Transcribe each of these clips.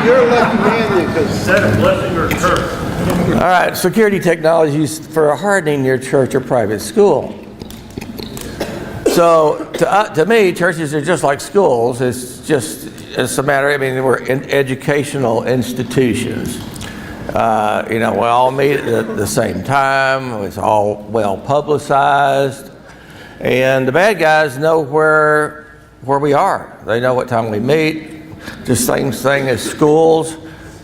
You're a lucky man then, because Is that a blessing or a curse? All right, security technologies for hardening your church or private school. So to me, churches are just like schools. It's a matter, I mean, we're educational institutions. We all meet at the same time. It's all well publicized. And the bad guys know where we are. They know what time we meet. Just same thing as schools.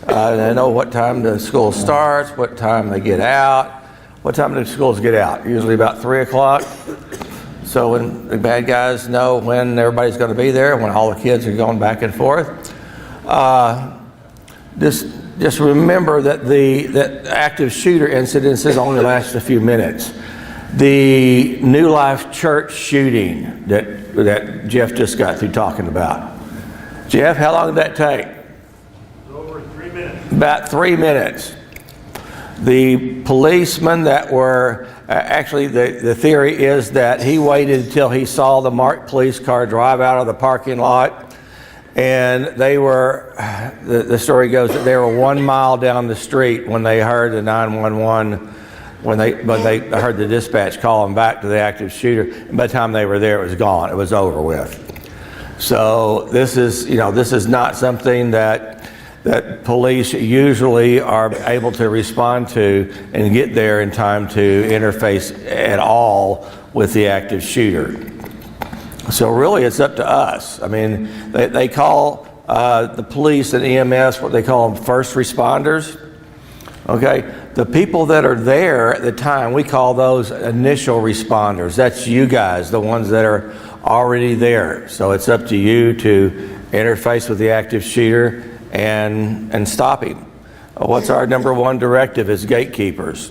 They know what time the school starts, what time they get out. What time do schools get out? Usually about 3 o'clock. So when the bad guys know when everybody's going to be there, when all the kids are going back and forth. Just remember that that active shooter incidences only last a few minutes. The New Life Church shooting that Jeff just got through talking about. Jeff, how long did that take? Over 3 minutes. About 3 minutes. The policemen that were, actually the theory is that he waited until he saw the marked police car drive out of the parking lot, and they were, the story goes that they were 1 mile down the street when they heard the 911, when they heard the dispatch call them back to the active shooter. And by the time they were there, it was gone. It was over with. So this is not something that police usually are able to respond to and get there in time to interface at all with the active shooter. So really it's up to us. I mean, they call the police and EMS, what they call them, first responders. Okay, the people that are there at the time, we call those initial responders. That's you guys, the ones that are already there. So it's up to you to interface with the active shooter and stop him. What's our number one directive as gatekeepers?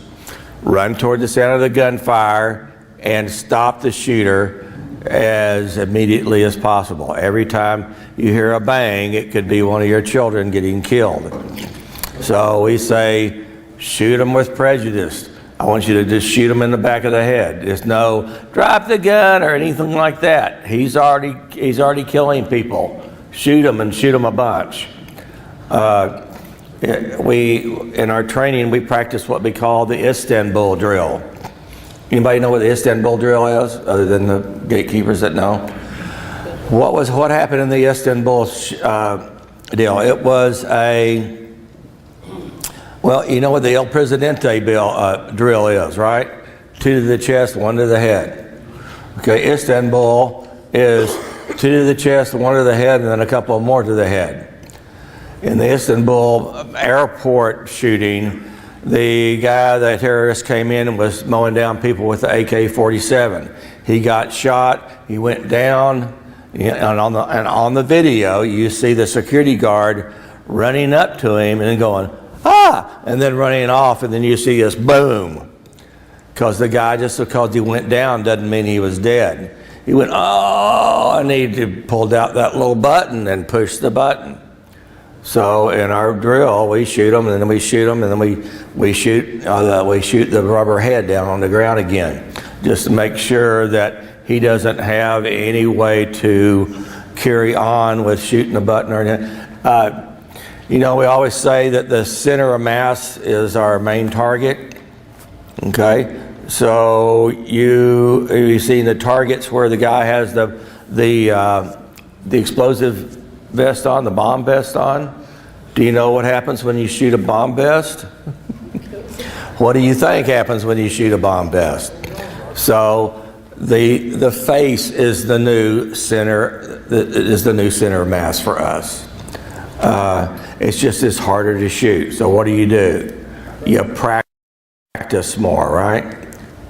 Run toward the sound of the gunfire and stop the shooter as immediately as possible. Every time you hear a bang, it could be one of your children getting killed. So we say, shoot them with prejudice. I want you to just shoot him in the back of the head. There's no drop the gun or anything like that. He's already killing people. Shoot him and shoot him a bunch. In our training, we practice what we call the Istanbul drill. Anybody know what the Istanbul drill is, other than the gatekeepers that know? What happened in the Istanbul deal? It was well, you know what the El Presidente drill is, right? 2 to the chest, 1 to the head. Okay, Istanbul is 2 to the chest, 1 to the head, and then a couple more to the head. In the Istanbul airport shooting, the terrorist came in and was mowing down people with the AK-47. He got shot, he went down, and on the video, you see the security guard running up to him and going, ah, and then running off, and then you see this boom. Because the guy, just because he went down doesn't mean he was dead. He went, oh, and he pulled out that little button and pushed the button. So in our drill, we shoot them, and then we shoot them, and then we shoot the rubber head down on the ground again, just to make sure that he doesn't have any way to carry on with shooting the button or anything. We always say that the center of mass is our main target. Okay, so you've seen the targets where the guy has the explosive vest on, the bomb vest on. Do you know what happens when you shoot a bomb vest? What do you think happens when you shoot a bomb vest? So the face is the new center of mass for us. It's just harder to shoot. So what do? You practice more, right?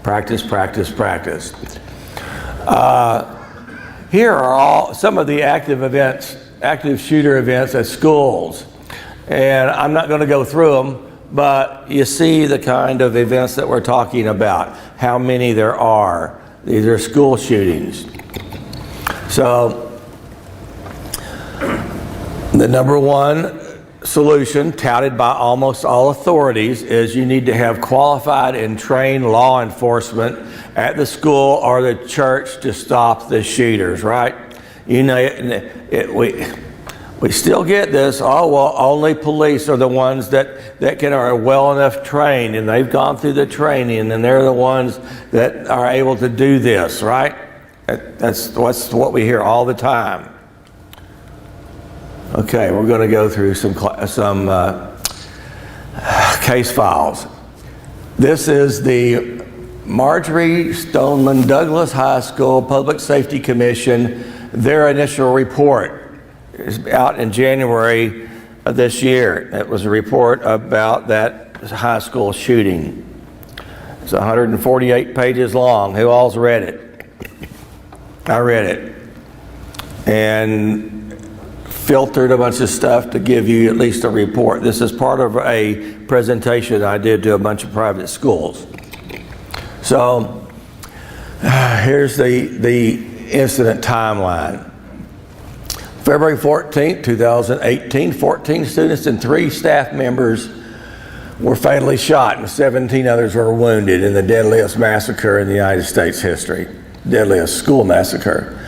Practice. Here are some of the active shooter events at schools. And I'm not going to go through them, but you see the kind of events that we're talking about, how many there are. These are school shootings. So the number one solution touted by almost all authorities is you need to have qualified and trained law enforcement at the school or the church to stop the shooters, right? We still get this, oh, well, only police are the ones that are well enough trained, and they've gone through the training, and they're the ones that are able to do this, right? That's what we hear all the time. Okay, we're going to go through some case files. This is the Marjorie Stoneman Douglas High School Public Safety Commission, their initial report. Is out in January of this year. It was a report about that high school shooting. It's 148 pages long. Who all's read it? I read it. And filtered a bunch of stuff to give you at least a report. This is part of a presentation I did to a bunch of private schools. So here's the incident timeline. February 14, 2018, 14 students and 3 staff members were fatally shot and 17 others were wounded in the deadliest massacre in the United States history, deadliest school massacre.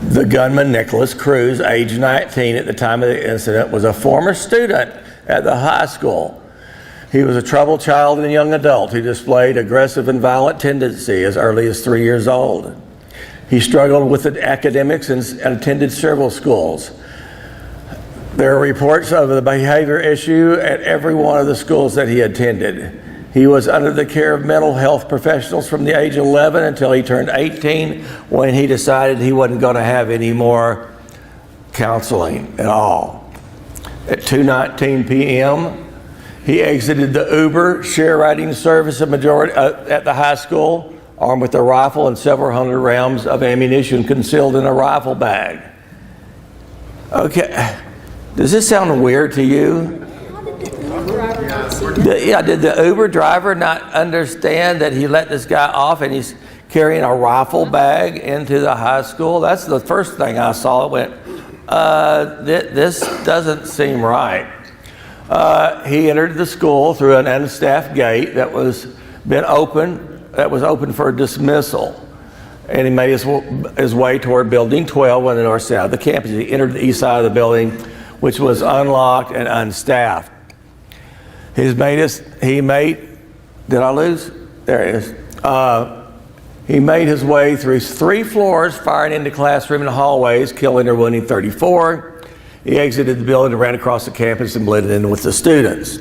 The gunman, Nicholas Cruz, age 19 at the time of the incident, was a former student at the high school. He was a troubled child and young adult who displayed aggressive and violent tendency as early as 3 years old. He struggled with the academics and attended several schools. There are reports of the behavior issue at every one of the schools that he attended. He was under the care of mental health professionals from the age of 11 until he turned 18, when he decided he wasn't going to have any more counseling at all. At 2:19 p.m., he exited the Uber share riding service at the high school, armed with a rifle and several hundred rounds of ammunition concealed in a rifle bag. Okay, does this sound weird to you? Did the Uber driver not understand that he let this guy off and he's carrying a rifle bag into the high school? That's the first thing I saw. It went, this doesn't seem right. He entered the school through an unstaffed gate that was open for dismissal, and he made his way toward Building 12 on the north side of the campus. He entered the east side of the building, which was unlocked and unstaffed. Did I lose? There it is. He made his way through 3 floors, firing into classroom and hallways, killing or wounding 34. He exited the building and ran across the campus and blended in with the students.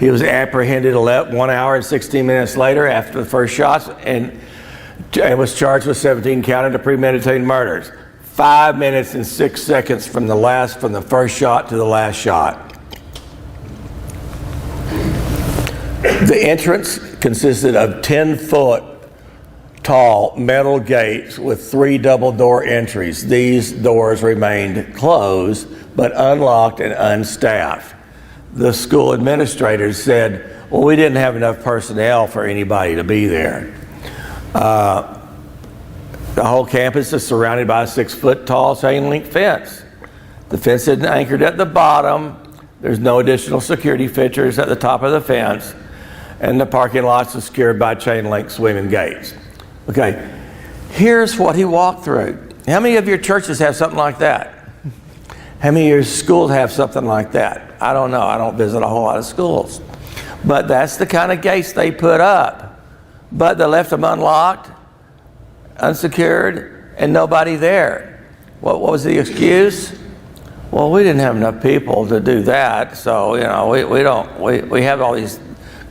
He was apprehended 1 hour and 16 minutes later after the first shots and was charged with 17 counts of premeditated murders. 5 minutes and 6 seconds from the first shot to the last shot. The entrance consisted of 10-foot tall metal gates with 3 double door entries. These doors remained closed but unlocked and unstaffed. The school administrators said, well, we didn't have enough personnel for anybody to be there. The whole campus is surrounded by a 6-foot tall chain link fence. The fence isn't anchored at the bottom. There's no additional security features at the top of the fence. And the parking lot's secured by chain link swinging gates. Okay, here's what he walked through. How many of your churches have something like that? How many of your schools have something like that? I don't know. I don't visit a whole lot of schools. But that's the kind of gates they put up. But they left them unlocked, unsecured, and nobody there. What was the excuse? Well, we didn't have enough people to do that. So, we have all these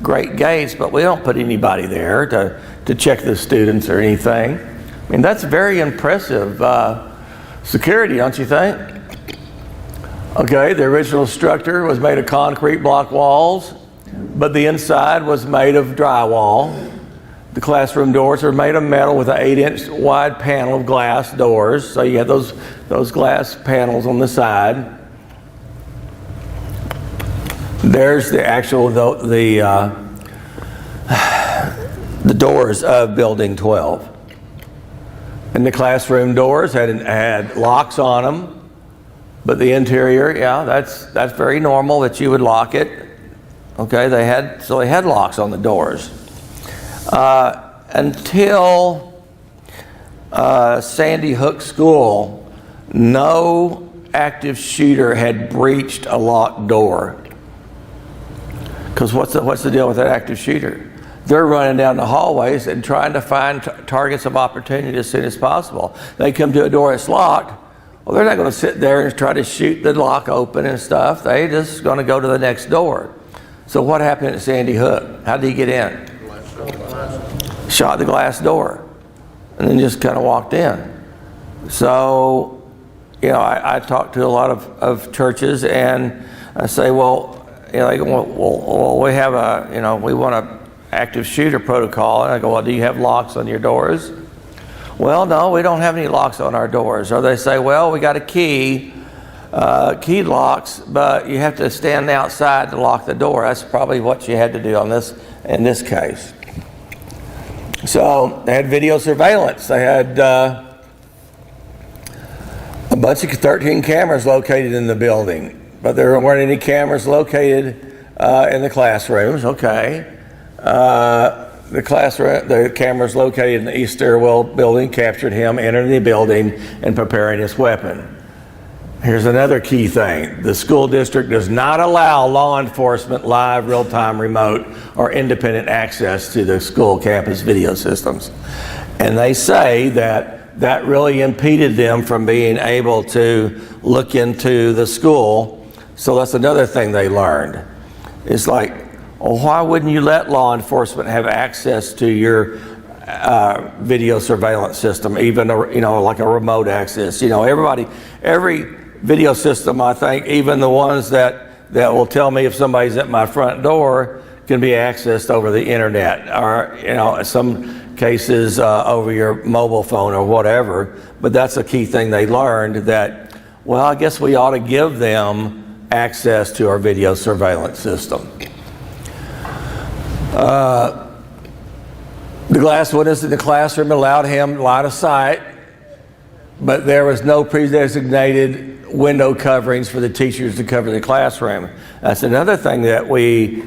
great gates, but we don't put anybody there to check the students or anything. I mean, that's very impressive security, don't you think? Okay, the original structure was made of concrete block walls, but the inside was made of drywall. The classroom doors are made of metal with an 8-inch wide panel of glass doors. So you have those glass panels on the side. There's the actual the doors of Building 12. And the classroom doors had locks on them. But the interior, yeah, that's very normal that you would lock it. Okay, they had locks on the doors. Until Sandy Hook School, no active shooter had breached a locked door. Because what's the deal with that active shooter? They're running down the hallways and trying to find targets of opportunity as soon as possible. They come to a door that's locked. Well, they're not going to sit there and try to shoot the lock open and stuff. They're just going to go to the next door. So what happened at Sandy Hook? How did he get in? Shot the glass door and then just kind of walked in. So, you know, I talk to a lot of churches and I say, well, you know, they go, well, we have a, you know, we want a active shooter protocol. And I go, well, do you have locks on your doors? Well, no, we don't have any locks on our doors. Or they say, well, we got a key locks, but you have to stand outside to lock the door. That's probably what you had to do on this, in this case. So they had video surveillance. They had a bunch of 13 cameras located in the building. But there weren't any cameras located in the classrooms. Okay. The cameras located in the East Stairwell building captured him entering the building and preparing his weapon. Here's another key thing. The school district does not allow law enforcement live, real-time, remote, or independent access to the school campus video systems. And they say that really impeded them from being able to look into the school. So that's another thing they learned. It's like, well, why wouldn't you let law enforcement have access to your video surveillance system, even you know, like a remote access? You know, every video system, I think, even the ones that will tell me if somebody's at my front door, can be accessed over the internet, or you know, in some cases over your mobile phone or whatever. But that's a key thing they learned, that, well, I guess we ought to give them access to our video surveillance system. The glass witness in the classroom allowed him line of sight, but there was no pre-designated window coverings for the teachers to cover the classroom. That's another thing that we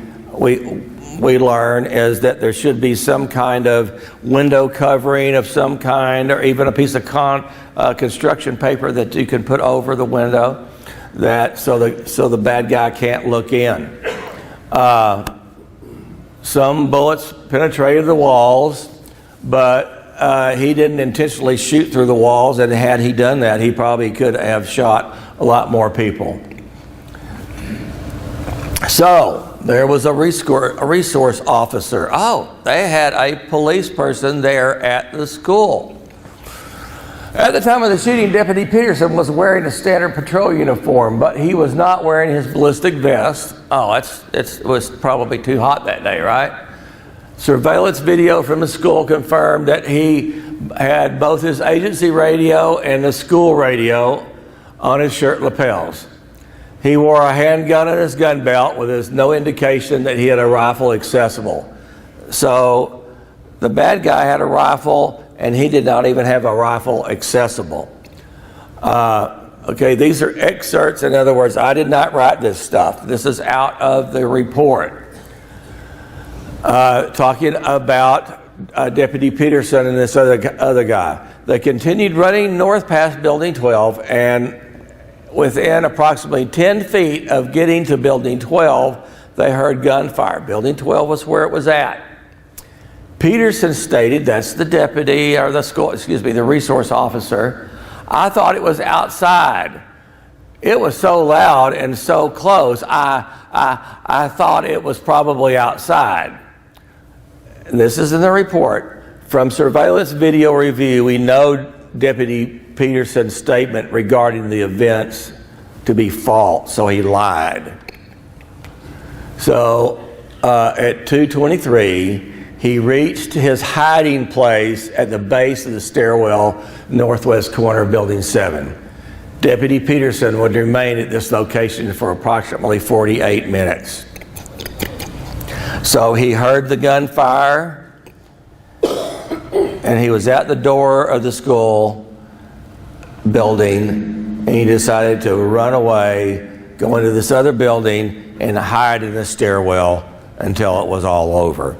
learn, is that there should be some kind of window covering of some kind, or even a piece of construction paper that you can put over the window, that so the bad guy can't look in. Some bullets penetrated the walls, but he didn't intentionally shoot through the walls, and had he done that, he probably could have shot a lot more people. So there was a resource officer. Oh, they had a police person there at the school. At the time of the shooting, Deputy Peterson was wearing a standard patrol uniform, but he was not wearing his ballistic vest. Oh, it was probably too hot that day, right? Surveillance video from the school confirmed that he had both his agency radio and the school radio on his shirt lapels. He wore a handgun in his gun belt with no indication that he had a rifle accessible. So the bad guy had a rifle, and he did not even have a rifle accessible. Okay, these are excerpts. In other words, I did not write this stuff. This is out of the report. Talking about Deputy Peterson and this other guy. They continued running north past Building 12, and within approximately 10 feet of getting to Building 12, they heard gunfire. Building 12 was where it was at. Peterson stated, that's the deputy, or the resource officer, I thought it was outside. It was so loud and so close, I thought it was probably outside. And this is in the report. From surveillance video review, we know Deputy Peterson's statement regarding the events to be false, so he lied. So at 2:23, he reached his hiding place at the base of the stairwell, northwest corner of Building 7. Deputy Peterson would remain at this location for approximately 48 minutes. So he heard the gunfire, and he was at the door of the school building, and he decided to run away, go into this other building, and hide in the stairwell until it was all over.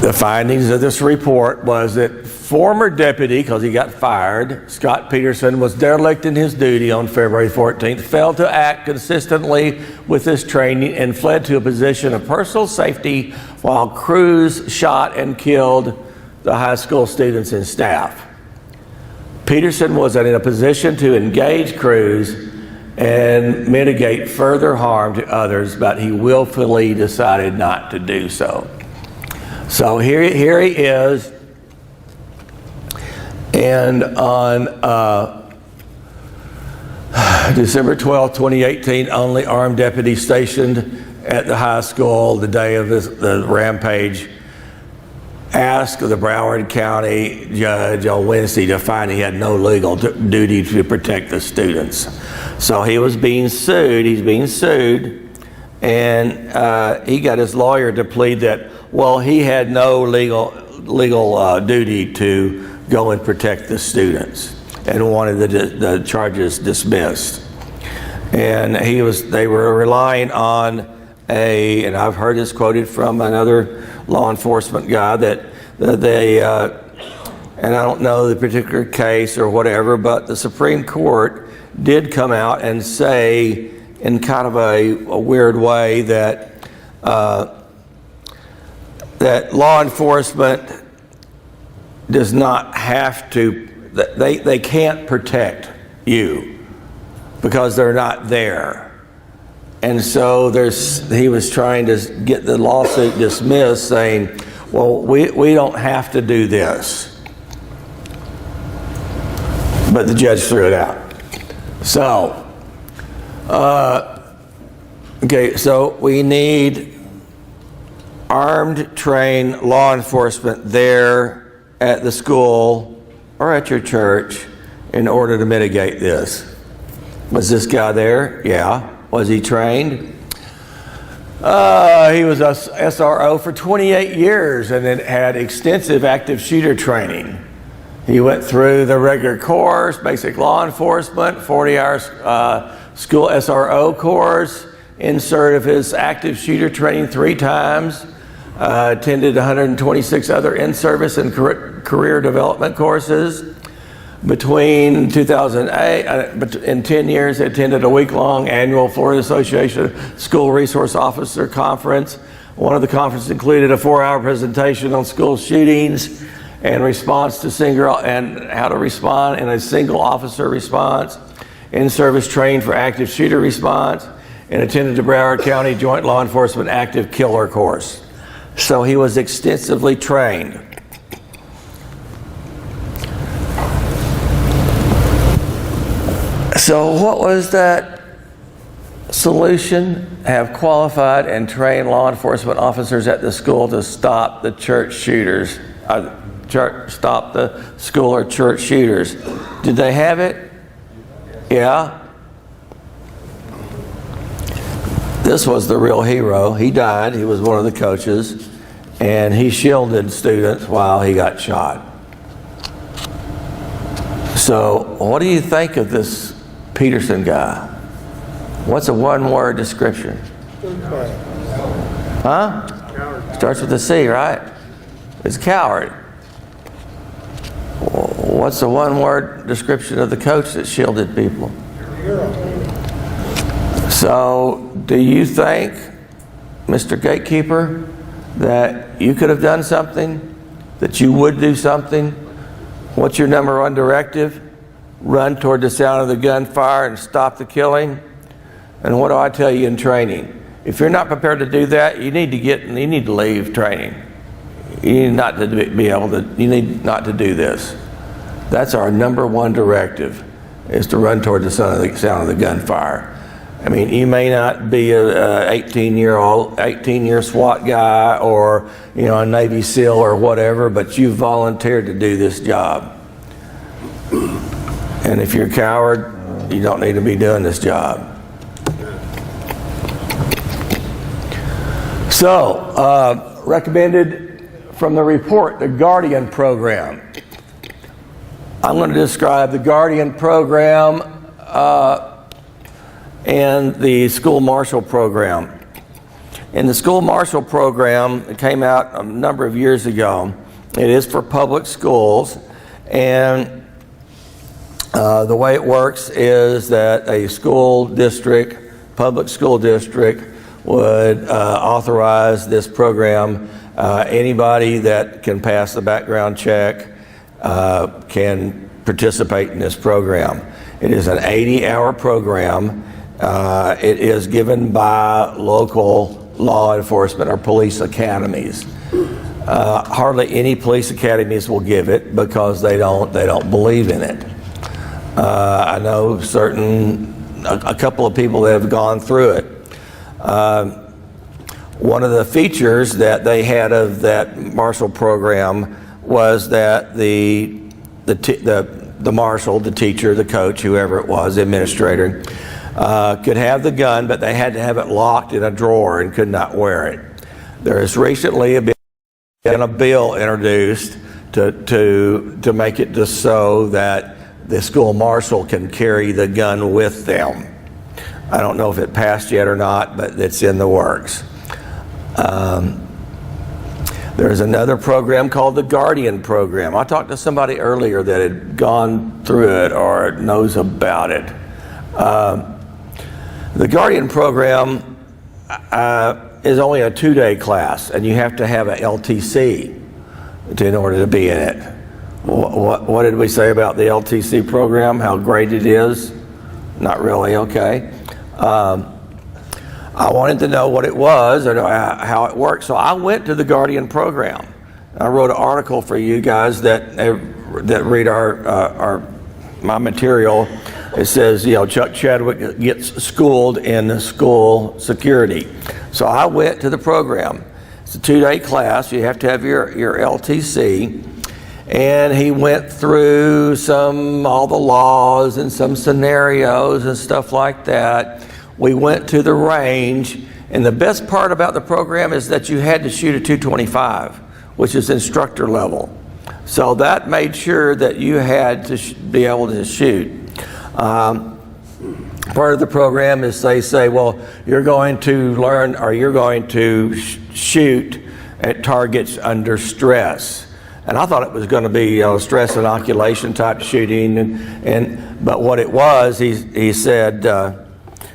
The findings of this report was that former deputy, because he got fired, Scott Peterson, was derelict in his duty on February 14th, failed to act consistently with his training, and fled to a position of personal safety while crews shot and killed the high school students and staff. Peterson was in a position to engage crews and mitigate further harm to others, but he willfully decided not to do so. So here he is, and on December 12, 2018, only armed deputy stationed at the high school the day of the rampage asked the Broward County judge on Wednesday to find he had no legal duty to protect the students. So he was being sued, he's being sued, and he got his lawyer to plead that, well, he had no legal duty to go and protect the students, and wanted the charges dismissed. And they were relying on and I've heard this quoted from another law enforcement guy, that they, and I don't know the particular case or whatever, but the Supreme Court did come out and say in kind of a weird way that that law enforcement does not have to, they can't protect you because they're not there. And so he was trying to get the lawsuit dismissed, saying, well, we don't have to do this. But the judge threw it out. So, okay, so we need armed, trained law enforcement there at the school or at your church in order to mitigate this. Was this guy there? Yeah. Was he trained? He was a SRO for 28 years and then had extensive active shooter training. He went through the regular course, basic law enforcement, 40-hour school SRO course, insert of his active shooter training 3 times, attended 126 other in-service and career development courses. Between 2008, in 10 years, attended a week-long annual Florida Association School Resource Officer Conference. One of the conferences included a 4-hour presentation on school shootings and response to and how to respond in a single officer response. In-service trained for active shooter response, and attended the Broward County Joint Law Enforcement Active Killer course. So he was extensively trained. So what was that solution? Have qualified and trained law enforcement officers at the school to stop the church shooters, stop the school or church shooters. Did they have it? Yeah. This was the real hero. He died. He was one of the coaches, and he shielded students while he got shot. So what do you think of this Peterson guy? What's a one-word description? Huh? Starts with a C, right? It's coward. What's the one-word description of the coach that shielded people? So, do you think, Mr. Gatekeeper, that you could have done something? That you would do something? What's your number 1 directive? Run toward the sound of the gunfire and stop the killing? And what do I tell you in training? If you're not prepared to do that, you need to leave training. You need not to do this. That's our number 1 directive, is to run toward the sound of the gunfire. I mean, you may not be a 18-year SWAT guy or, a Navy SEAL or whatever, but you volunteered to do this job. And if you're a coward, you don't need to be doing this job. So, recommended from the report, the Guardian program. I'm going to describe the Guardian program and the School Marshal program. In the School Marshal program, it came out a number of years ago, It is for public schools, and the way it works is that a school district, public school district, would authorize this program. Anybody that can pass the background check can participate in this program. It is an 80-hour program. It is given by local law enforcement or police academies. Hardly any police academies will give it because they don't believe in it. I know a couple of people that have gone through it. One of the features that they had of that marshal program was that the marshal, the teacher, the coach, whoever it was, the administrator, could have the gun, but they had to have it locked in a drawer and could not wear it. There has recently been a bill introduced to make it just so that the school marshal can carry the gun with them. I don't know if it passed yet or not, but it's in the works. There's another program called the Guardian program. I talked to somebody earlier that had gone through it or knows about it. The Guardian program is only a 2-day class, and you have to have an LTC in order to be in it. What did we say about the LTC program? How great it is? Not really, okay. I wanted to know what it was or how it worked, so I went to the Guardian program. I wrote an article for you guys that read my material. It says, Chuck Chadwick gets schooled in school security. So I went to the program. It's a 2-day class. You have to have your LTC. And he went through all the laws and some scenarios and stuff like that. We went to the range, and the best part about the program is that you had to shoot a .225, which is instructor level. So that made sure that you had to be able to shoot. Part of the program is they say, well, you're going to learn or you're going to shoot at targets under stress. And I thought it was going to be stress inoculation type shooting, but what it was, he said,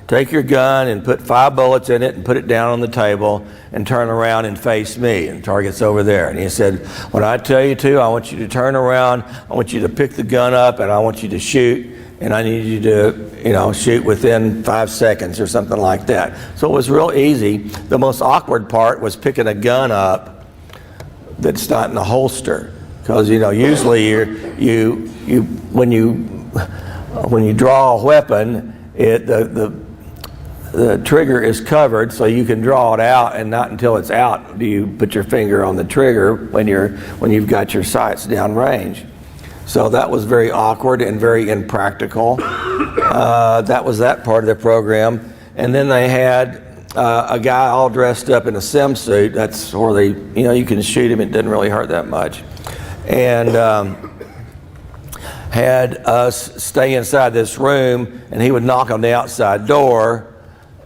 take your gun and put 5 bullets in it and put it down on the table and turn around and face me, and the target's over there. And he said, when I tell you to, I want you to turn around, I want you to pick the gun up, and I want you to shoot, and I need you to, shoot within 5 seconds or something like that. So it was real easy. The most awkward part was picking a gun up that's not in a holster, because usually when you draw a weapon, the trigger is covered, so you can draw it out, and not until it's out do you put your finger on the trigger when you've got your sights downrange. So that was very awkward and very impractical. That was that part of the program. And then they had a guy all dressed up in a sim suit. That's where you can shoot him, it doesn't really hurt that much. And had us stay inside this room, and he would knock on the outside door,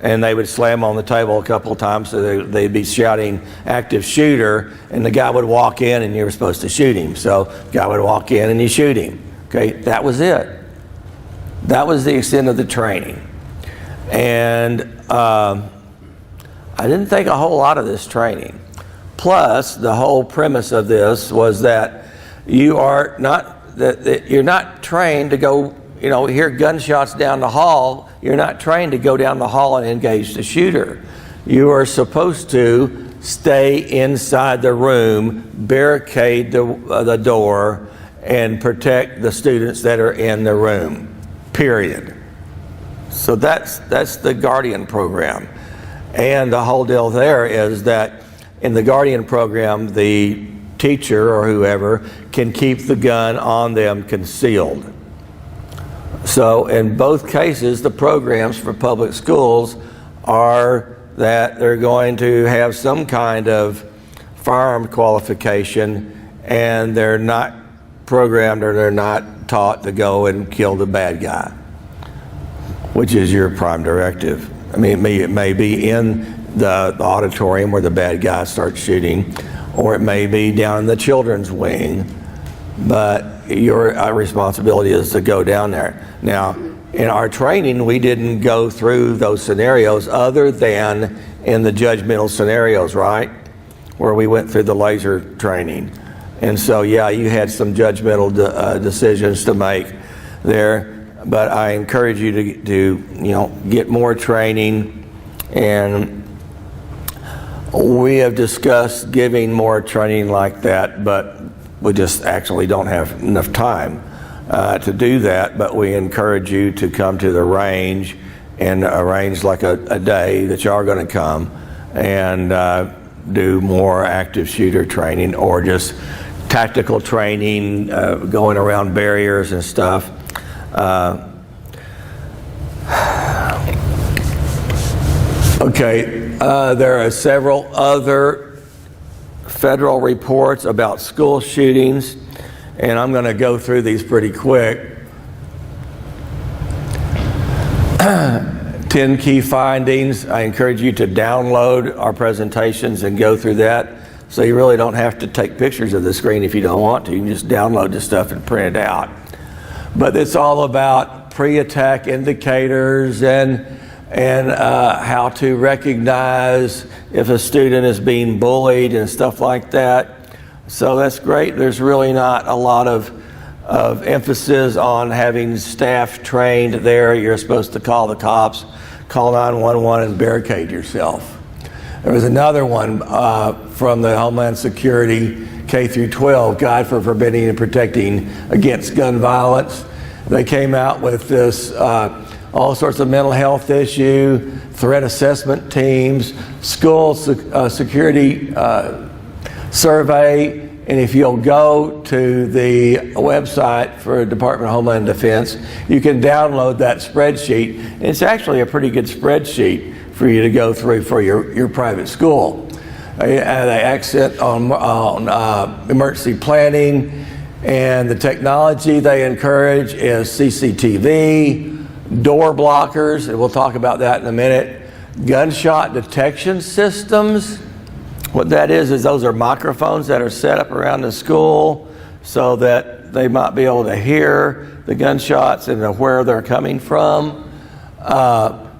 and they would slam on the table a couple of times, so they'd be shouting active shooter, and the guy would walk in and you were supposed to shoot him. So the guy would walk in and you shoot him. Okay, that was it. That was the extent of the training. And I didn't think a whole lot of this training. Plus, the whole premise of this was that you're not trained to go, hear gunshots down the hall. You're not trained to go down the hall and engage the shooter. You are supposed to stay inside the room, barricade the door, and protect the students that are in the room, period. So that's the Guardian program. And the whole deal there is that in the Guardian program, the teacher or whoever can keep the gun on them concealed. So in both cases, the programs for public schools are that they're going to have some kind of firearm qualification, and they're not programmed or they're not taught to go and kill the bad guy, which is your prime directive. I mean, it may be in the auditorium where the bad guy starts shooting, or it may be down in the children's wing, but your responsibility is to go down there. Now, in our training, we didn't go through those scenarios other than in the judgmental scenarios, right? Where we went through the laser training. And so, yeah, you had some judgmental decisions to make there, but I encourage you to get more training. And we have discussed giving more training like that, but we just actually don't have enough time to do that. But we encourage you to come to the range and arrange like a day that you are going to come and do more active shooter training, or just tactical training, going around barriers and stuff. Okay, there are several other federal reports about school shootings, and I'm going to go through these pretty quick. 10 key findings. I encourage you to download our presentations and go through that, so you really don't have to take pictures of the screen if you don't want to. You can just download the stuff and print it out. But it's all about pre-attack indicators and how to recognize if a student is being bullied and stuff like that. So that's great. There's really not a lot of emphasis on having staff trained there. You're supposed to call the cops, call 911, and barricade yourself. There was another one from the Homeland Security K through 12 Guide for Preventing and Protecting Against Gun Violence. They came out with this all sorts of mental health issue, threat assessment teams, school security survey. And if you'll go to the website for Department of Homeland Defense, you can download that spreadsheet. And it's actually a pretty good spreadsheet for you to go through for your private school. They accent on emergency planning, and the technology they encourage is CCTV, door blockers, and we'll talk about that in a minute, gunshot detection systems. What that is those are microphones that are set up around the school so that they might be able to hear the gunshots and know where they're coming from.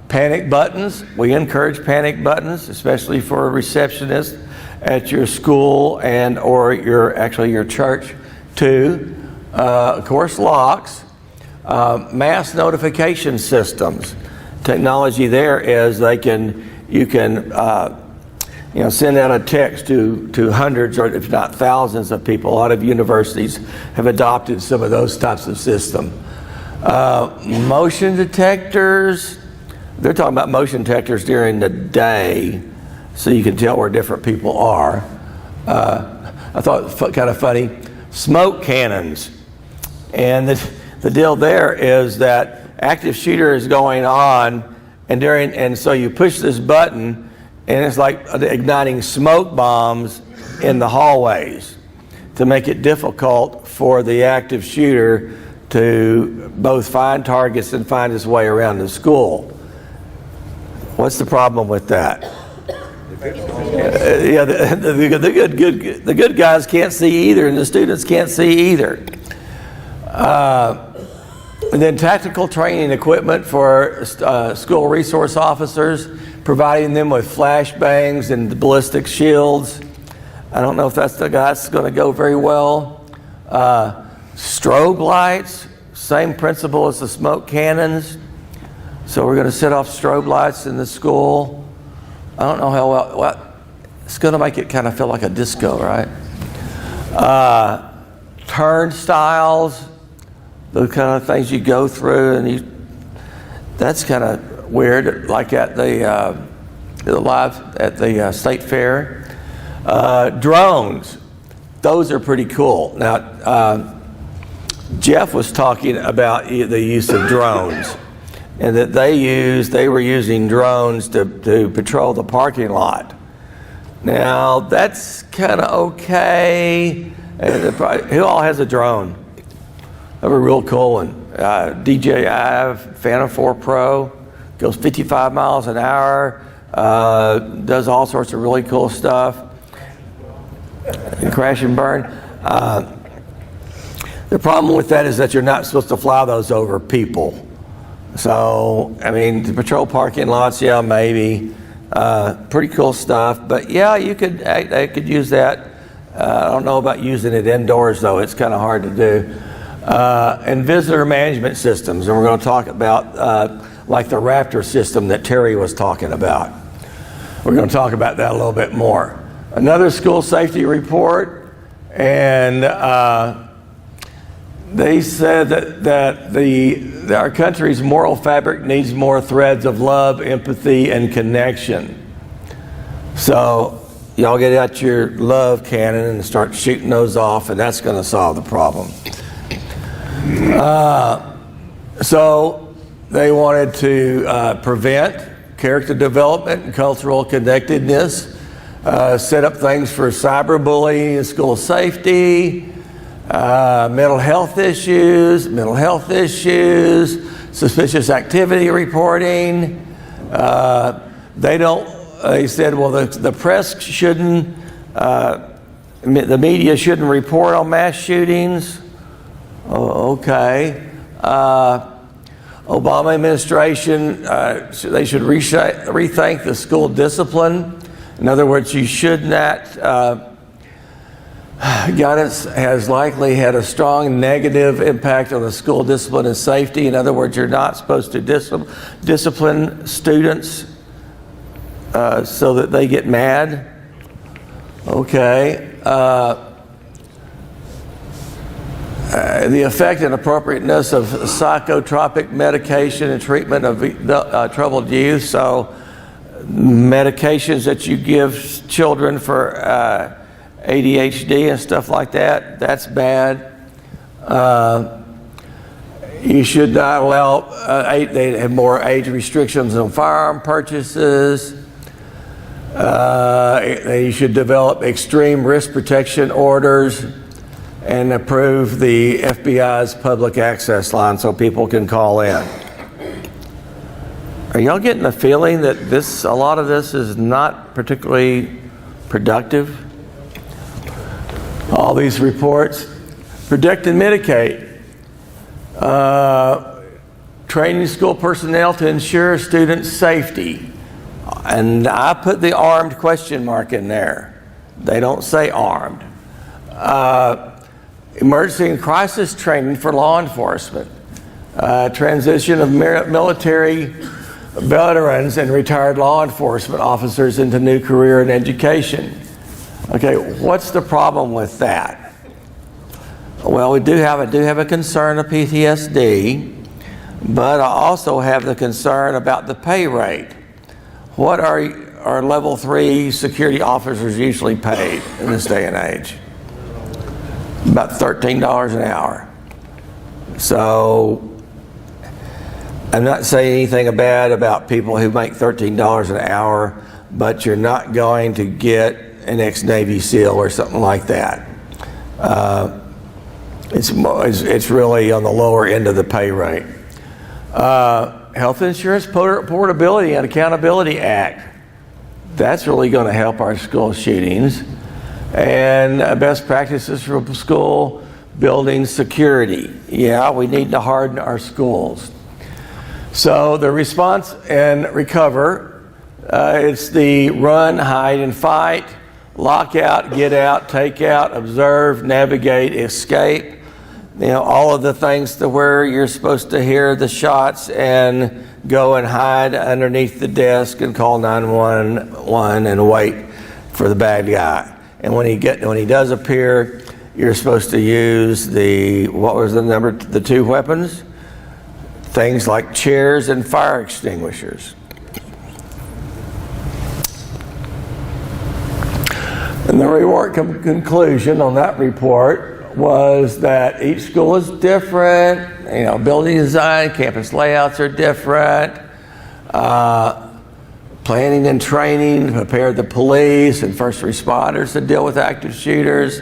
Panic buttons. We encourage panic buttons, especially for receptionists at your school and or your church too. Of course, locks. Mass notification systems. Technology there is you can send out a text to hundreds or if not thousands of people. A lot of universities have adopted some of those types of systems. Motion detectors. They're talking about motion detectors during the day so you can tell where different people are. I thought it was kind of funny. Smoke cannons. And the deal there is that active shooter is going on, and so you push this button, and it's like igniting smoke bombs in the hallways to make it difficult for the active shooter to both find targets and find his way around the school. What's the problem with that? The good guys can't see either, and the students can't see either. And then tactical training equipment for school resource officers, providing them with flashbangs and ballistic shields. I don't know if that's going to go very well. Strobe lights, same principle as the smoke cannons. So we're going to set off strobe lights in the school. I don't know how well, it's going to make it kind of feel like a disco, right? Turnstiles, those kind of things you go through, and that's kind of weird, like at the state fair. Drones, those are pretty cool. Now, Jeff was talking about the use of drones, and that they were using drones to patrol the parking lot. Now, that's kind of okay. Who all has a drone? I have a real cool one. DJI Phantom 4 Pro, goes 55 miles an hour, does all sorts of really cool stuff. Crash and burn. The problem with that is that you're not supposed to fly those over people. So, I mean, the patrol parking lots, yeah, maybe. Pretty cool stuff, but yeah, they could use that. I don't know about using it indoors though. It's kind of hard to do. And visitor management systems, and we're going to talk about like the Raptor system that Terry was talking about. We're going to talk about that a little bit more. Another school safety report, and they said that our country's moral fabric needs more threads of love, empathy, and connection. So y'all get out your love cannon and start shooting those off, and that's going to solve the problem. So they wanted to prevent character development and cultural connectedness, set up things for cyberbullying and school safety, mental health issues, suspicious activity reporting. They said, well, the press shouldn't, the media shouldn't report on mass shootings. Oh, okay. Obama administration, they should rethink the school discipline. In other words, you should not, guidance has likely had a strong negative impact on the school discipline and safety. In other words, you're not supposed to discipline students so that they get mad. Okay. The effect and appropriateness of psychotropic medication and treatment of troubled youth. So medications that you give children for ADHD and stuff like that, that's bad. You should not allow, they have more age restrictions on firearm purchases. You should develop extreme risk protection orders and approve the FBI's public access line so people can call in. Are y'all getting the feeling that a lot of this is not particularly productive? All these reports. Predict and mitigate. Training school personnel to ensure student safety. And I put the armed question mark in there. They don't say armed. Emergency and crisis training for law enforcement. Transition of military veterans and retired law enforcement officers into new career and education. Okay, what's the problem with that? Well, we do have a concern of PTSD, but I also have the concern about the pay rate. What are level 3 security officers usually paid in this day and age? About $13 an hour. So I'm not saying anything bad about people who make $13 an hour, but you're not going to get an ex-Navy SEAL or something like that. It's really on the lower end of the pay rate. Health Insurance Portability and Accountability Act. That's really going to help our school shootings. And best practices for school building security. Yeah, we need to harden our schools. So the response and recover, it's the run, hide, and fight, lock out, get out, take out, observe, navigate, escape. You know, all of the things to where you're supposed to hear the shots and go and hide underneath the desk and call 911 and wait for the bad guy. And when he does appear, you're supposed to use the 2 weapons? Things like chairs and fire extinguishers. And the report conclusion on that report was that each school is different. You know, building design, campus layouts are different. Planning and training to prepare the police and first responders to deal with active shooters.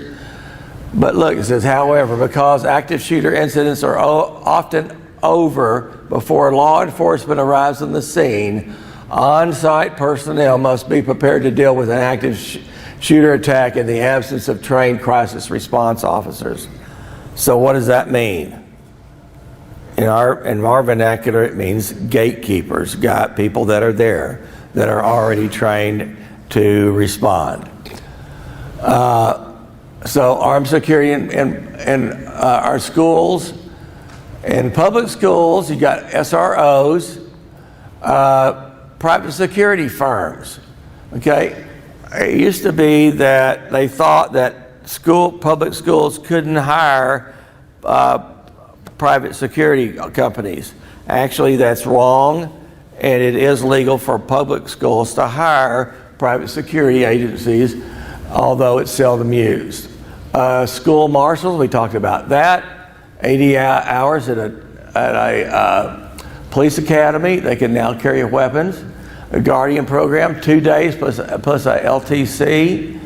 But look, it says, however, because active shooter incidents are often over before law enforcement arrives on the scene, on-site personnel must be prepared to deal with an active shooter attack in the absence of trained crisis response officers. So what does that mean? In our vernacular, it means gatekeepers, got people that are there that are already trained to respond. So armed security in our schools. In public schools, you got SROs, private security firms. Okay, it used to be that they thought that public schools couldn't hire private security companies. Actually, that's wrong, and it is legal for public schools to hire private security agencies, although it's seldom used. School marshals, we talked about that. 80 hours at a police academy, they can now carry weapons. A guardian program, 2 days plus a LTC.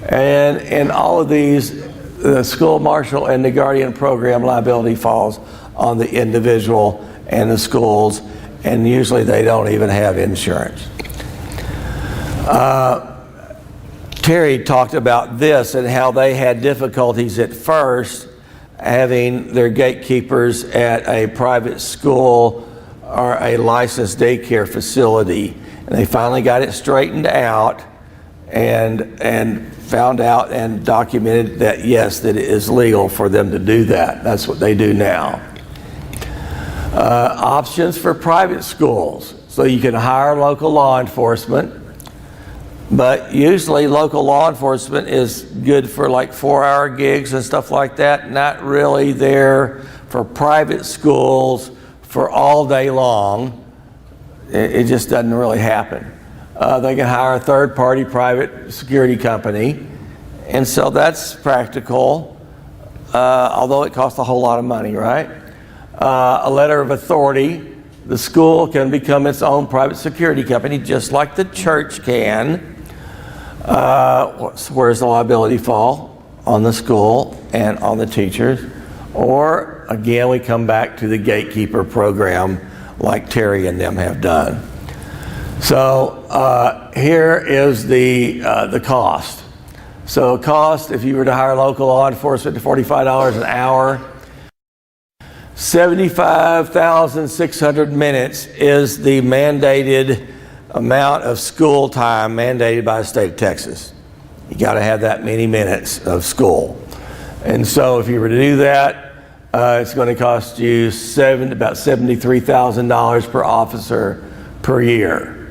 And in all of these, the school marshal and the guardian program liability falls on the individual and the schools, and usually they don't even have insurance. Terry talked about this and how they had difficulties at first having their gatekeepers at a private school or a licensed daycare facility. And they finally got it straightened out and found out and documented that yes, that it is legal for them to do that. That's what they do now. Options for private schools. So you can hire local law enforcement, but usually local law enforcement is good for like 4-hour gigs and stuff like that, not really there for private schools for all day long. It just doesn't really happen. They can hire a third-party private security company, and so that's practical, although it costs a whole lot of money, right? A letter of authority. The school can become its own private security company, just like the church can. Where's the liability fall? On the school and on the teachers. Or, again, we come back to the Gatekeeper program like Terry and them have done. So here is the cost. So cost, if you were to hire local law enforcement, $45 an hour. 75,600 minutes is the mandated amount of school time mandated by the state of Texas. You got to have that many minutes of school. And so if you were to do that, it's going to cost you about $73,000 per officer per year,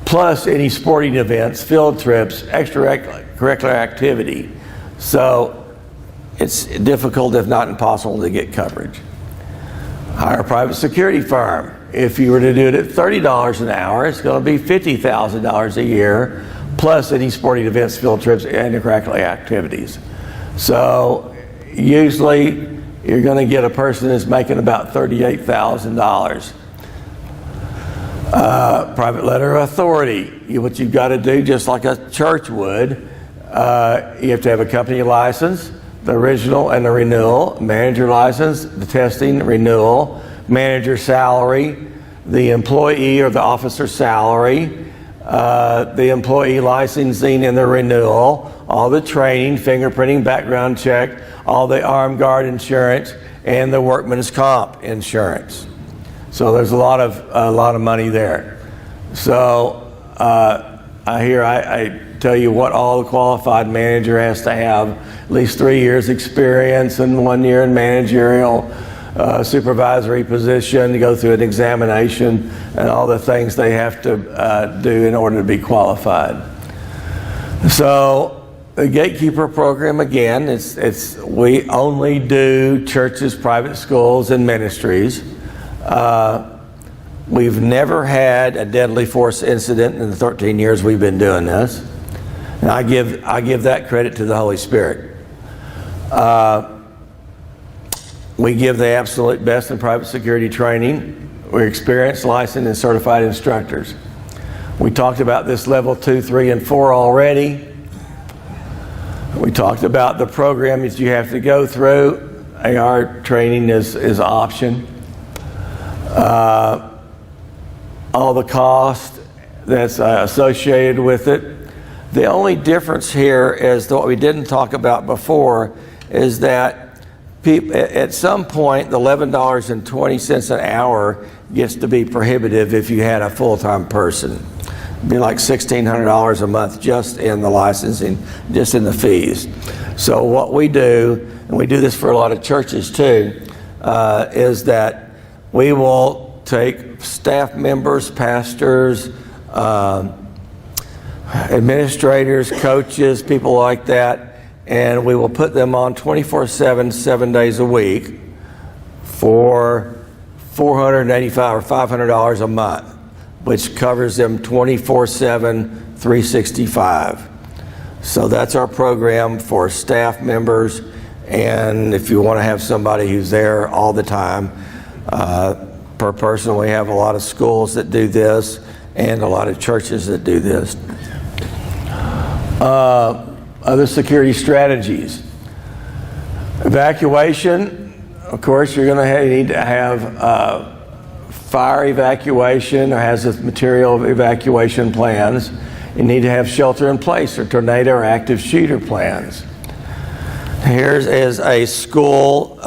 plus any sporting events, field trips, extracurricular activity. So it's difficult, if not impossible, to get coverage. Hire a private security firm. If you were to do it at $30 an hour, it's going to be $50,000 a year, plus any sporting events, field trips, and extracurricular activities. So usually you're going to get a person that's making about $38,000. Private letter of authority. What you've got to do, just like a church would, you have to have a company license, the original and the renewal, manager license, the testing, renewal, manager salary, the employee or the officer salary, the employee licensing and the renewal, all the training, fingerprinting, background check, all the armed guard insurance, and the workman's comp insurance. So there's a lot of money there. So I tell you what all the qualified manager has to have: at least 3 years experience and 1 year in managerial supervisory position, to go through an examination and all the things they have to do in order to be qualified. So the Gatekeeper program, again, we only do churches, private schools, and ministries. We've never had a deadly force incident in the 13 years we've been doing this. And I give that credit to the Holy Spirit. We give the absolute best in private security training. We're experienced, licensed, and certified instructors. We talked about this level 2, 3, and 4 already. We talked about the program that you have to go through. AR training is an option. All the cost that's associated with it. The only difference here is what we didn't talk about before is that at some point, the $11.20 an hour gets to be prohibitive if you had a full-time person. It'd be like $1,600 a month just in the licensing, just in the fees. So what we do, and we do this for a lot of churches too, is that we will take staff members, pastors, administrators, coaches, people like that, and we will put them on 24/7, 7 days a week for $485 or $500 a month, which covers them 24/7, 365. So that's our program for staff members, and if you want to have somebody who's there all the time, per person, we have a lot of schools that do this and a lot of churches that do this. Other security strategies. Evacuation, of course, you're going to need to have fire evacuation or hazardous material evacuation plans. You need to have shelter in place or tornado or active shooter plans. Here is a school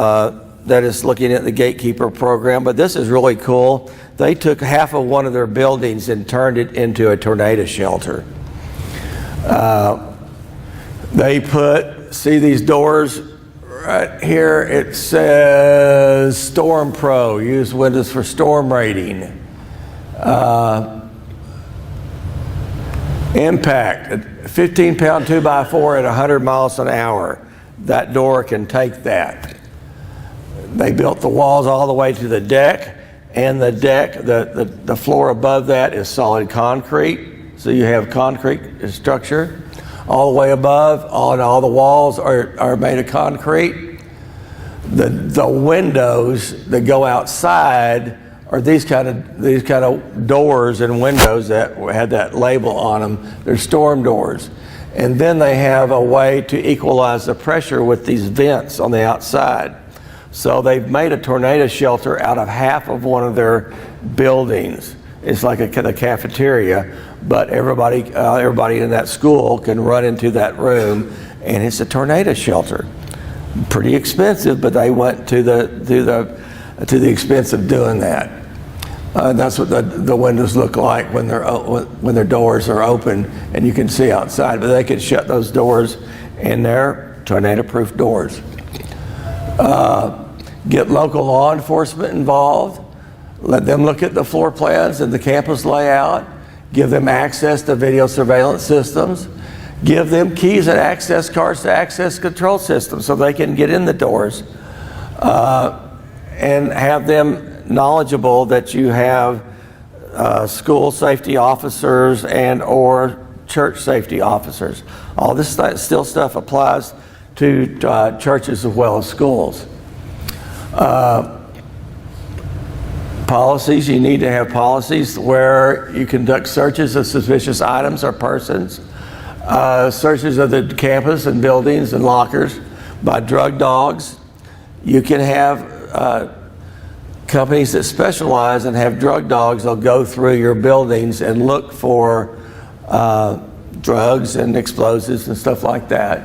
that is looking at the Gatekeeper program, but this is really cool. They took half of one of their buildings and turned it into a tornado shelter. They put, see these doors right here, it says Storm Pro, use windows for storm rating. Impact, a 15-pound 2x4 at 100 miles an hour. That door can take that. They built the walls all the way to the deck, and the deck, the floor above that is solid concrete. So you have concrete structure all the way above, and all the walls are made of concrete. The windows that go outside are these kind of doors and windows that had that label on them. They're storm doors. And then they have a way to equalize the pressure with these vents on the outside. So they've made a tornado shelter out of half of one of their buildings. It's like a cafeteria, but everybody in that school can run into that room, and it's a tornado shelter. Pretty expensive, but they went to the expense of doing that. That's what the windows look like when their doors are open and you can see outside. But they could shut those doors, and they're tornado-proof doors. Get local law enforcement involved. Let them look at the floor plans and the campus layout. Give them access to video surveillance systems. Give them keys and access cards to access control systems so they can get in the doors. And have them knowledgeable that you have school safety officers and or church safety officers. All this still stuff applies to churches as well as schools. Policies, you need to have policies where you conduct searches of suspicious items or persons, searches of the campus and buildings and lockers by drug dogs. You can have companies that specialize and have drug dogs. They'll go through your buildings and look for drugs and explosives and stuff like that.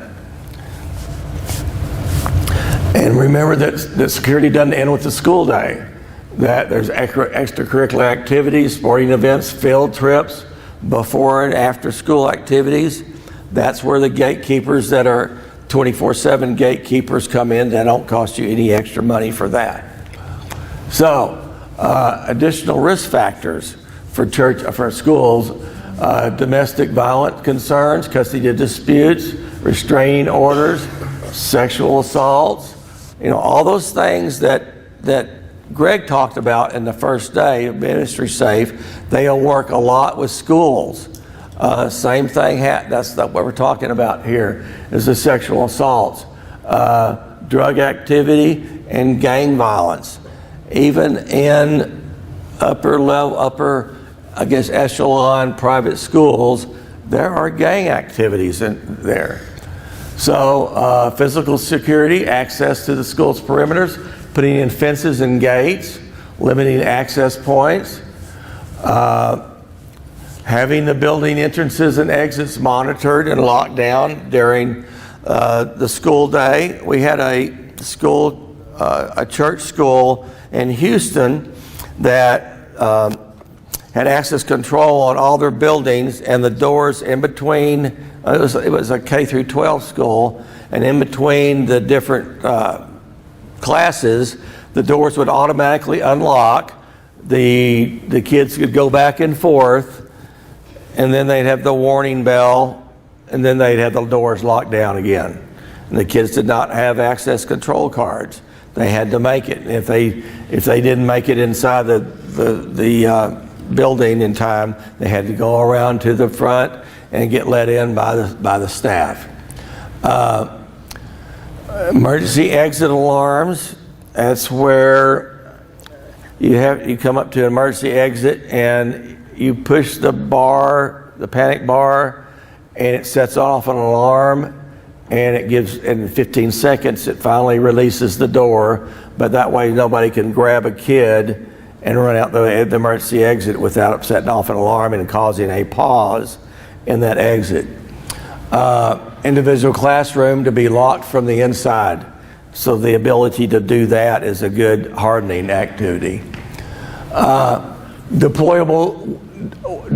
And remember that security doesn't end with the school day. That there's extracurricular activities, sporting events, field trips, before and after school activities. That's where the gatekeepers that are 24/7 gatekeepers come in. They don't cost you any extra money for that. So, additional risk factors for schools, domestic violence concerns, custody disputes, restraining orders, sexual assaults, all those things that Greg talked about in the first day of Ministry Safe. They'll work a lot with schools. Same thing, that's what we're talking about here, is the sexual assaults, drug activity, and gang violence. Even in upper, I guess, echelon private schools, there are gang activities in there. So physical security, access to the school's perimeters, putting in fences and gates, limiting access points, having the building entrances and exits monitored and locked down during the school day. We had a church school in Houston that had access control on all their buildings, and the doors in between, it was a K through 12 school, and in between the different classes, the doors would automatically unlock. The kids could go back and forth, and then they'd have the warning bell, and then they'd have the doors locked down again. And the kids did not have access control cards. They had to make it. If they didn't make it inside the building in time, they had to go around to the front and get let in by the staff. Emergency exit alarms. That's where you come up to an emergency exit and you push the panic bar, and it sets off an alarm, and it gives, in 15 seconds, it finally releases the door, but that way nobody can grab a kid and run out the emergency exit without setting off an alarm and causing a pause in that exit. Individual classroom to be locked from the inside. So the ability to do that is a good hardening activity. Deployable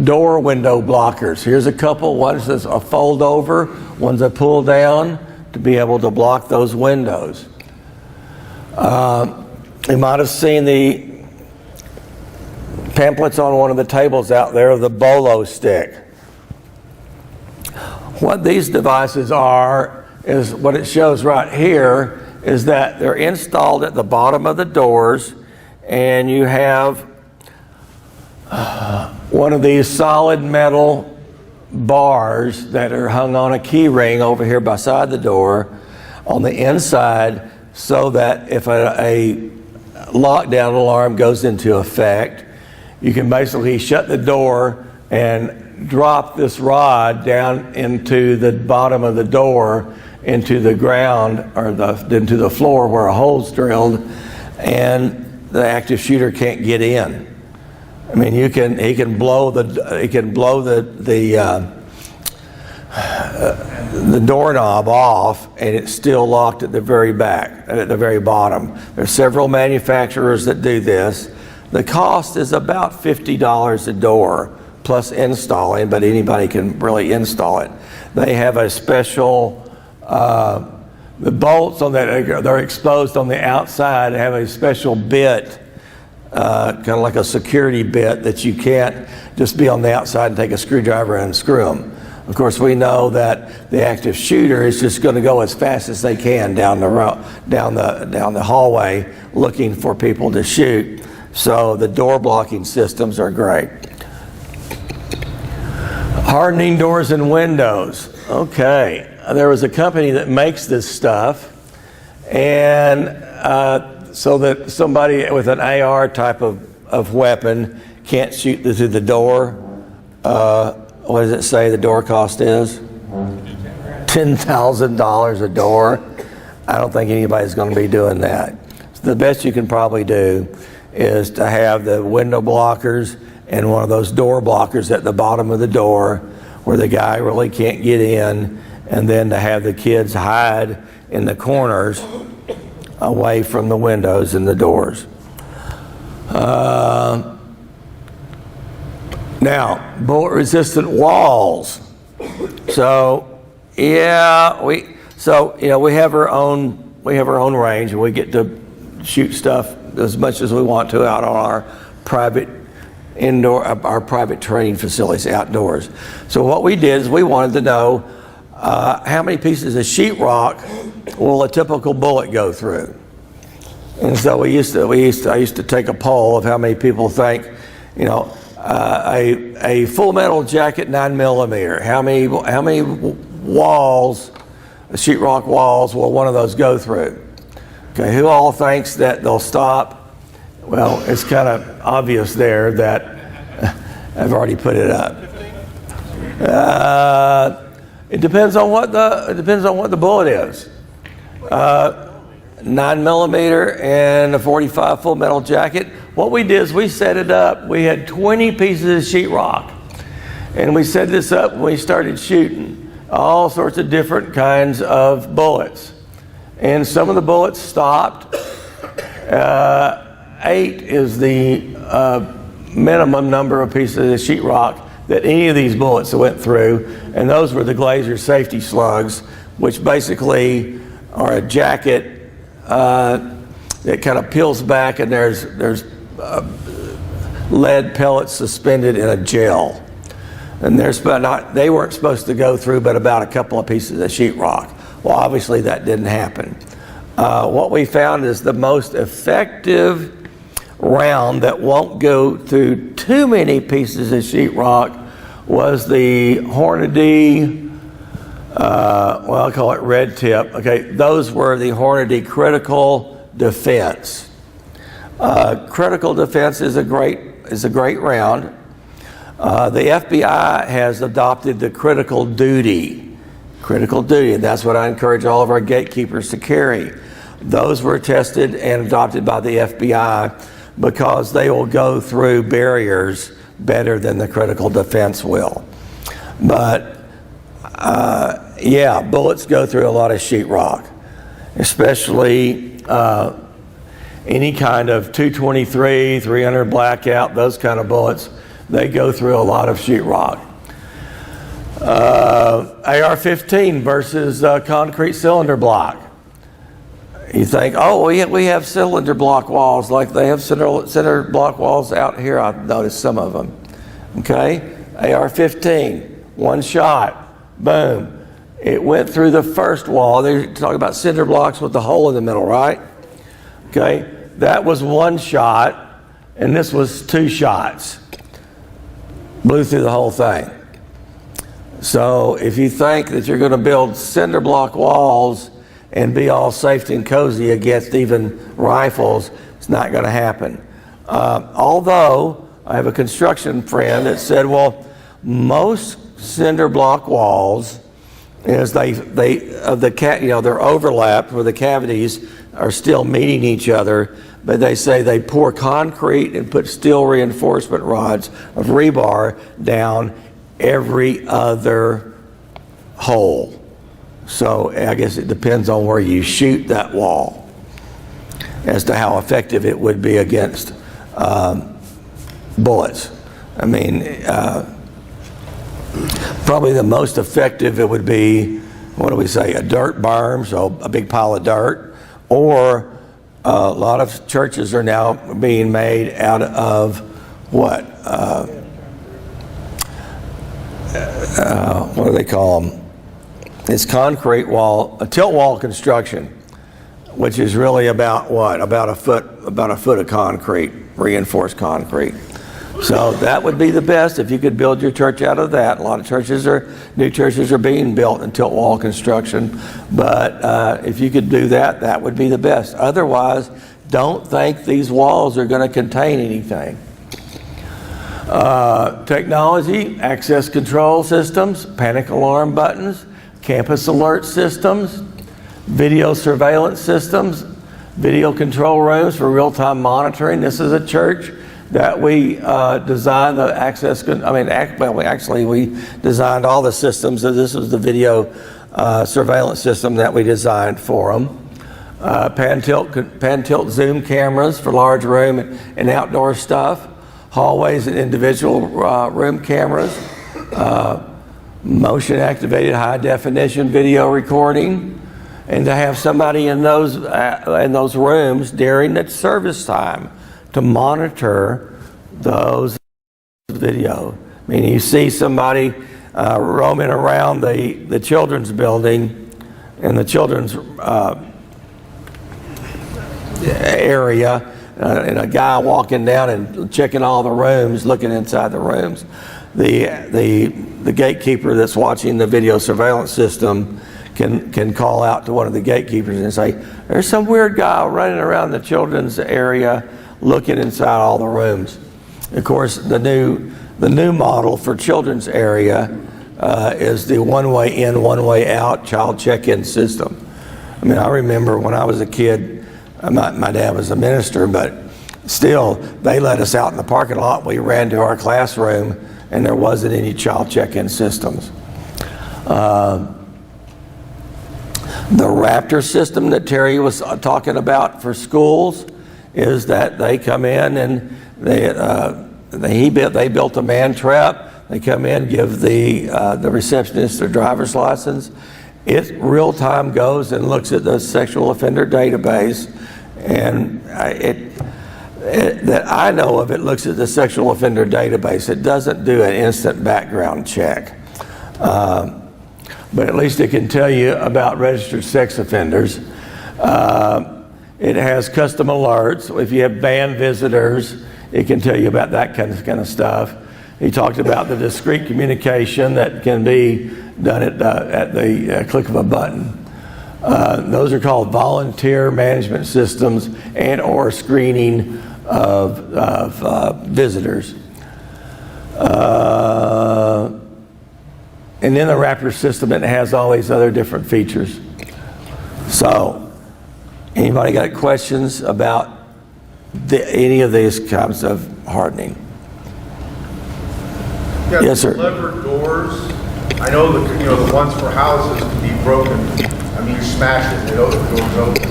door window blockers. Here's a couple. One's a fold over, one's a pull down to be able to block those windows. You might have seen the pamphlets on one of the tables out there of the bolo stick. What these devices are is what it shows right here is that they're installed at the bottom of the doors, and you have one of these solid metal bars that are hung on a key ring over here beside the door on the inside, so that if a lockdown alarm goes into effect, you can basically shut the door and drop this rod down into the bottom of the door, into the ground, or into the floor where a hole's drilled, and the active shooter can't get in. I mean, he can blow the doorknob off, and it's still locked at the very back, at the very bottom. There's several manufacturers that do this. The cost is about $50 a door, plus installing, but anybody can really install it. They have a special, the bolts on that, they're exposed on the outside, have a special bit, kind of like a security bit, that you can't just be on the outside and take a screwdriver and unscrew them. Of course, we know that the active shooter is just going to go as fast as they can down the hallway looking for people to shoot. So the door blocking systems are great. Hardening doors and windows. Okay, there was a company that makes this stuff, and so that somebody with an AR type of weapon can't shoot through the door. What does it say the door cost is? $10,000 a door. I don't think anybody's going to be doing that. So the best you can probably do is to have the window blockers and one of those door blockers at the bottom of the door where the guy really can't get in, and then to have the kids hide in the corners away from the windows and the doors. Now, bullet-resistant walls. So, yeah, we have our own range, and we get to shoot stuff as much as we want to out on our private training facilities outdoors. So what we did is we wanted to know how many pieces of sheetrock will a typical bullet go through. And so I used to take a poll of how many people think, a full metal jacket 9mm. How many walls, sheetrock walls, will one of those go through? Okay, who all thinks that they'll stop? Well, it's kind of obvious there that I've already put it up. It depends on what the bullet is. 9mm and a 45 full metal jacket. What we did is we set it up. We had 20 pieces of sheetrock, And we set this up when we started shooting all sorts of different kinds of bullets. And some of the bullets stopped. 8 is the minimum number of pieces of sheetrock that any of these bullets went through, and those were the Glazier safety slugs, which basically are a jacket that kind of peels back, and there's lead pellets suspended in a gel. And they weren't supposed to go through but about a couple of pieces of sheetrock. Well, obviously that didn't happen. What we found is the most effective round that won't go through too many pieces of sheetrock was the Hornady, well, I'll call it red tip. Okay, those were the Hornady critical defense. Critical defense is a great round. The FBI has adopted the critical duty, and that's what I encourage all of our gatekeepers to carry. Those were tested and adopted by the FBI because they will go through barriers better than the critical defense will. But yeah, bullets go through a lot of sheetrock, especially any kind of 223, 300 blackout, those kind of bullets. They go through a lot of sheetrock. AR-15 versus concrete cylinder block. You think, oh, we have cylinder block walls like they have cinder block walls out here. I've noticed some of them. Okay, AR-15, one shot, boom. It went through the first wall. They're talking about cinder blocks with the hole in the middle, right? Okay, that was one shot, and this was 2 shots. Blew through the whole thing. So if you think that you're going to build cinder block walls and be all safe and cozy against even rifles, it's not going to happen. Although I have a construction friend that said, well, most cinder block walls is they're overlapped where the cavities are still meeting each other, but they say they pour concrete and put steel reinforcement rods of rebar down every other hole. So I guess it depends on where you shoot that wall as to how effective it would be against bullets. I mean, probably the most effective it would be, what do we say, a dirt berm, so a big pile of dirt, or a lot of churches are now being made out of what? What do they call them? It's concrete wall, a tilt wall construction, which is really about what? About a foot of concrete, reinforced concrete. So that would be the best if you could build your church out of that. A lot of new churches are being built in tilt wall construction, but if you could do that, that would be the best. Otherwise, don't think these walls are going to contain anything. Technology, access control systems, panic alarm buttons, campus alert systems, video surveillance systems, video control rooms for real-time monitoring. This is a church that we designed the access, we designed all the systems. So this was the video surveillance system that we designed for them. Pan tilt zoom cameras for large room and outdoor stuff. Hallways and individual room cameras. Motion activated high definition video recording. And to have somebody in those rooms during the service time to monitor those video. I mean, you see somebody roaming around the children's building and the children's area, and a guy walking down and checking all the rooms, looking inside the rooms. The gatekeeper that's watching the video surveillance system can call out to one of the gatekeepers and say, there's some weird guy running around the children's area looking inside all the rooms. Of course, the new model for children's area is the one-way in, one-way out child check-in system. I mean, I remember when I was a kid, my dad was a minister, but still, they let us out in the parking lot. We ran to our classroom and there wasn't any child check-in systems. The Raptor system that Terry was talking about for schools is that they come in and they built a man trap. They come in, give the receptionist their driver's license. It real time goes and looks at the sexual offender database, and that I know of, it looks at the sexual offender database. It doesn't do an instant background check. But at least it can tell you about registered sex offenders. It has custom alerts. If you have banned visitors, it can tell you about that kind of stuff. He talked about the discrete communication that can be done at the click of a button. Those are called volunteer management systems and or screening of visitors. And then the Raptor system, it has all these other different features. So, anybody got questions about any of these kinds of hardening? Yeah, Yes, sir. Levered doors, I know the ones for houses can be broken. I mean, you smash it, the doors open.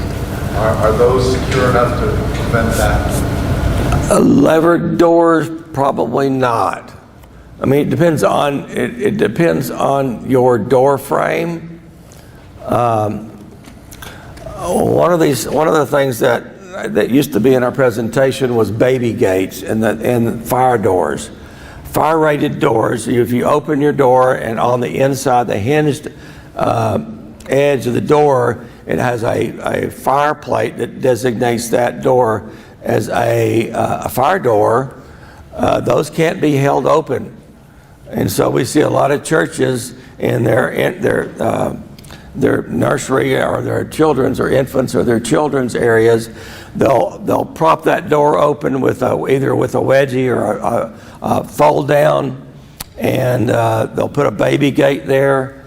Are those secure enough to prevent that? Levered doors, probably not. I mean, it depends on your door frame. One of the things that used to be in our presentation was baby gates and fire doors. Fire rated doors, if you open your door and on the inside, the hinged edge of the door, it has a fire plate that designates that door as a fire door. Those can't be held open. And so we see a lot of churches in their nursery or their children's or infants or their children's areas, they'll prop that door open with either with a wedgie or a fold down, and they'll put a baby gate there.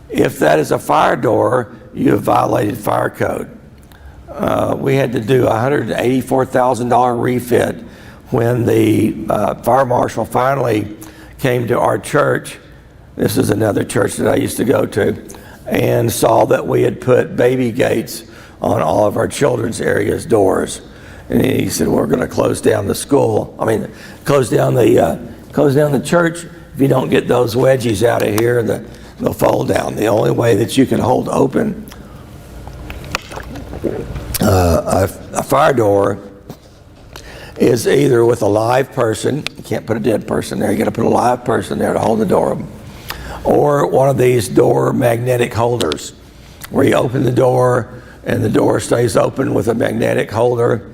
If that is a fire door, you have violated fire code. We had to do a $184,000 refit when the fire marshal finally came to our church. This is another church that I used to go to, and saw that we had put baby gates on all of our children's areas doors. And he said, we're going to close down the school. I mean, close down the church if you don't get those wedgies out of here, they'll fall down. The only way that you can hold open a fire door is either with a live person. You can't put a dead person there. You got to put a live person there to hold the door open. Or one of these door magnetic holders, where you open the door and the door stays open with a magnetic holder,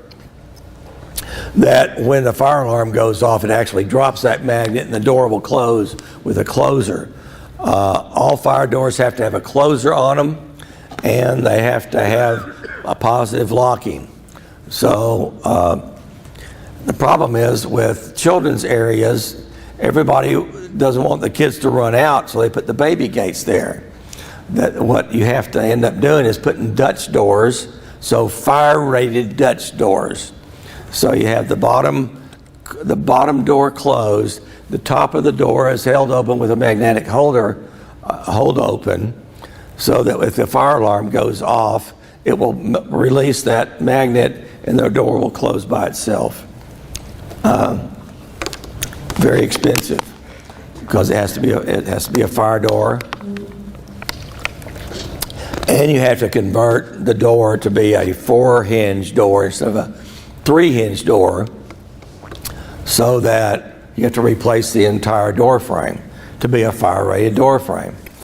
that when the fire alarm goes off, it actually drops that magnet and the door will close with a closer. All fire doors have to have a closer on them, and they have to have a positive locking. So the problem is with children's areas, everybody doesn't want the kids to run out, so they put the baby gates there. That what you have to end up doing is putting Dutch doors, so fire-rated Dutch doors. So you have the bottom door closed, the top of the door is held open with a magnetic holder, hold open, so that if the fire alarm goes off, it will release that magnet and the door will close by itself. Very expensive because it has to be a fire door, and you have to convert the door to be a 4-hinge door instead of a 3-hinge door, so that you have to replace the entire door frame to be a fire-rated door frame.